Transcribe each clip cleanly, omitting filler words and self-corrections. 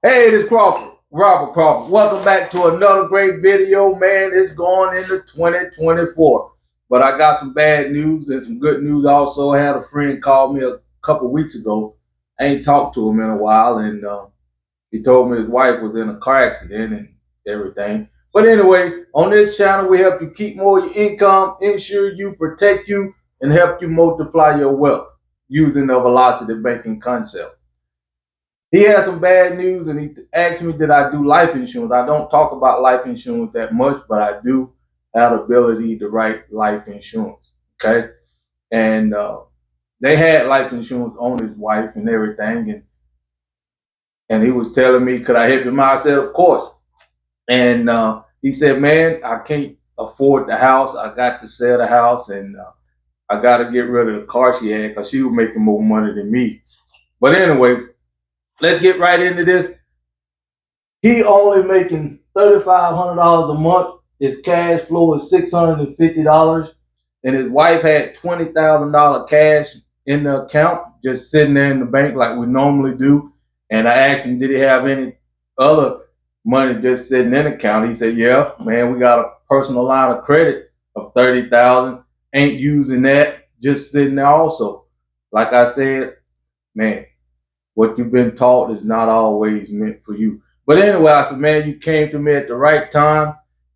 Hey, this is Crawford, Robert Crawford. Welcome back to another great video, man. It's going into 2024. But I got some bad news and some good news also. I had a friend call me a couple weeks ago. I ain't talked to him in a while, and he told me his wife was in a car accident and everything. But anyway, on this channel, we help you keep more of your income, insure you, protect you, and help you multiply your wealth using the velocity banking concept. He had some bad news and he asked me, did I do life insurance? I don't talk about life insurance that much, but I do have the ability to write life insurance. Okay. And they had life insurance on his wife and everything. And he was telling me, could I help him out? I said, of course. And he said, man, I can't afford the house. I got to sell the house and I got to get rid of the car she had because she was making more money than me. But anyway, let's get right into this. He only making $3,500 a month. His cash flow is $650, and his wife had $20,000 cash in the account, just sitting there in the bank like we normally do. And I asked him, did he have any other money just sitting in the account? He said, yeah, man, we got a personal line of credit of $30,000. Ain't using that, just sitting there also. Like I said, man, what you've been taught is not always meant for you. But anyway, I said, man, you came to me at the right time.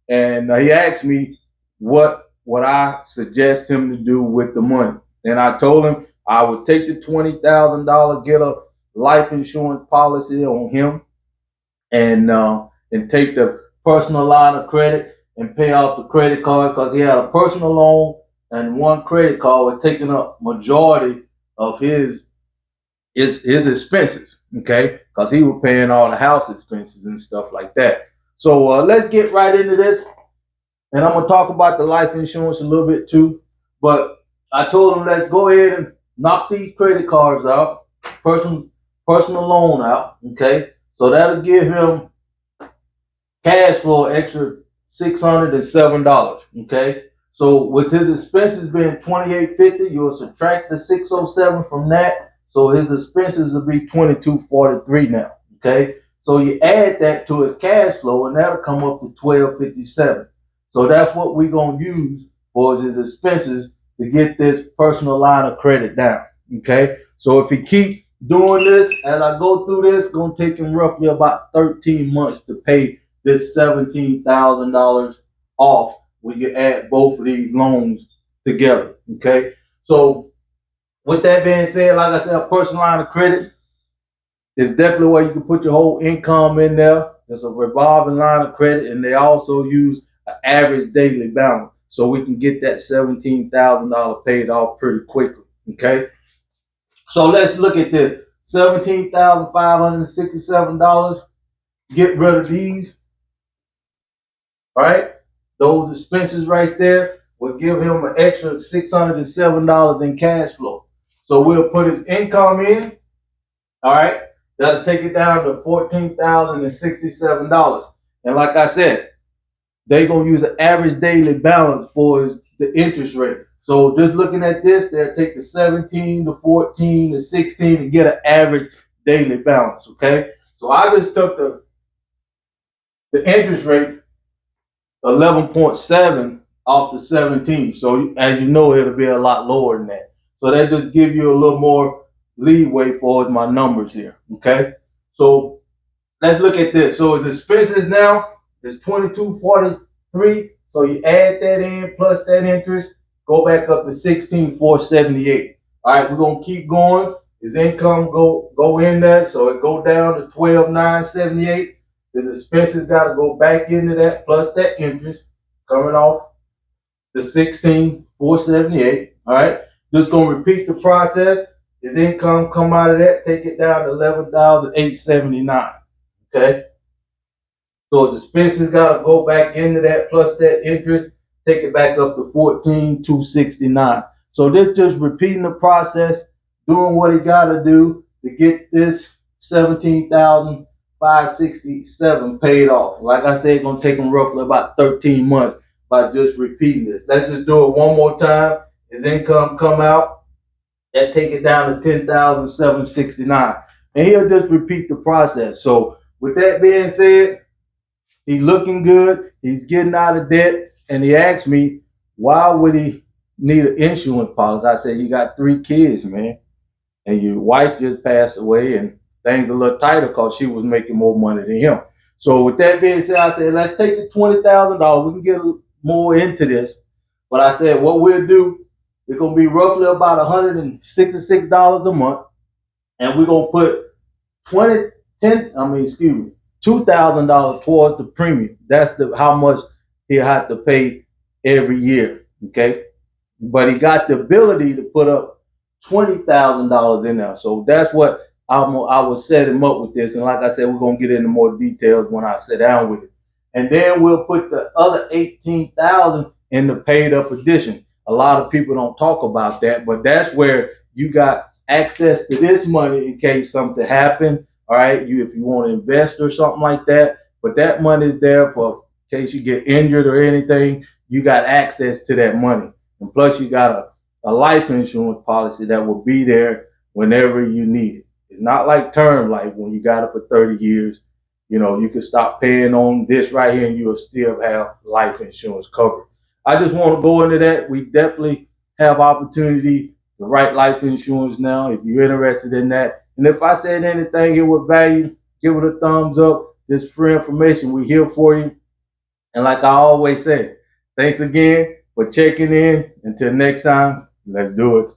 And he asked me what would I suggest him to do with the money. And I told him I would take the $20,000, get a life insurance policy on him, and take the personal line of credit and pay off the credit card because he had a personal loan and one credit card was taking up majority of his expenses, okay? Because he was paying all the house expenses and stuff like that. So let's get right into this. And I'm going to talk about the life insurance a little bit too. But I told him, let's go ahead and knock these credit cards out, personal loan out, okay? So that'll give him cash flow extra $607, okay? So with his expenses being $2,850, you'll subtract the 607 from that. So his expenses will be $2,243 now. Okay. So you add that to his cash flow and that'll come up to $1,257. So that's what we're going to use for his expenses to get this personal line of credit down. Okay. So if he keeps doing this, as I go through this, it's going to take him roughly about 13 months to pay this $17,000 off when you add both of these loans together. Okay. So with that being said, like I said, a personal line of credit is definitely where you can put your whole income in there. It's a revolving line of credit, and they also use an average daily balance. So we can get that $17,000 paid off pretty quickly. Okay. So let's look at this. $17,567. Get rid of these. All right. Those expenses right there will give him an extra $607 in cash flow. So we'll put his income in. All right. That'll take it down to $14,067. And like I said, they're going to use an average daily balance for the interest rate. So just looking at this, they'll take the 17, the 14, the 16 to get an average daily balance. Okay. So I just took the interest rate 11.7 off the 17. So as you know, it'll be a lot lower than that. So that just give you a little more leeway for my numbers here. Okay. So let's look at this. So his expenses now is $2,243. So you add that in plus that interest, go back up to $16,478. All right, we're gonna keep going. His income go in there, so it go down to $12,978. His expenses got to go back into that plus that interest coming off the $16,478. All right, just gonna repeat the process. His income come out of that, take it down to $11,879. Okay, so his expenses got to go back into that plus that interest, take it back up to $14,269. So this just repeating the process, doing what he got to do to get this $17,567 paid off. Like I said, it's gonna take him roughly about 13 months by just repeating this. Let's just do it one more time. His income come out, that take it down to $10,769, and he'll just repeat the process. So with that being said, he's looking good. He's getting out of debt. And he asked me, why would he need an insurance policy? I said, you got 3 kids, man. And your wife just passed away and things a little tighter because she was making more money than him. So with that being said, I said, let's take the $20,000. We can get more into this. But I said, what we'll do, it's going to be roughly about $166 a month. And we're going to put $2,000 towards the premium. That's how much he'll have to pay every year. Okay. But he got the ability to put up $20,000 in there. So that's what I will set him up with this. And like I said, we're going to get into more details when I sit down with it. And then we'll put the other $18,000 in the paid up edition. A lot of people don't talk about that, but that's where you got access to this money in case something happened. All right, if you want to invest or something like that. But that money is there for in case you get injured or anything. You got access to that money. And plus, you got a life insurance policy that will be there whenever you need it. It's not like term life when you got it for 30 years. You know, you can stop paying on this right here and you'll still have life insurance covered. I just want to go into that. We definitely have opportunity to write life insurance now if you're interested in that. And if I said anything here with value, give it a thumbs up. This free information. We're here for you. And like I always say, thanks again for checking in. Until next time, let's do it.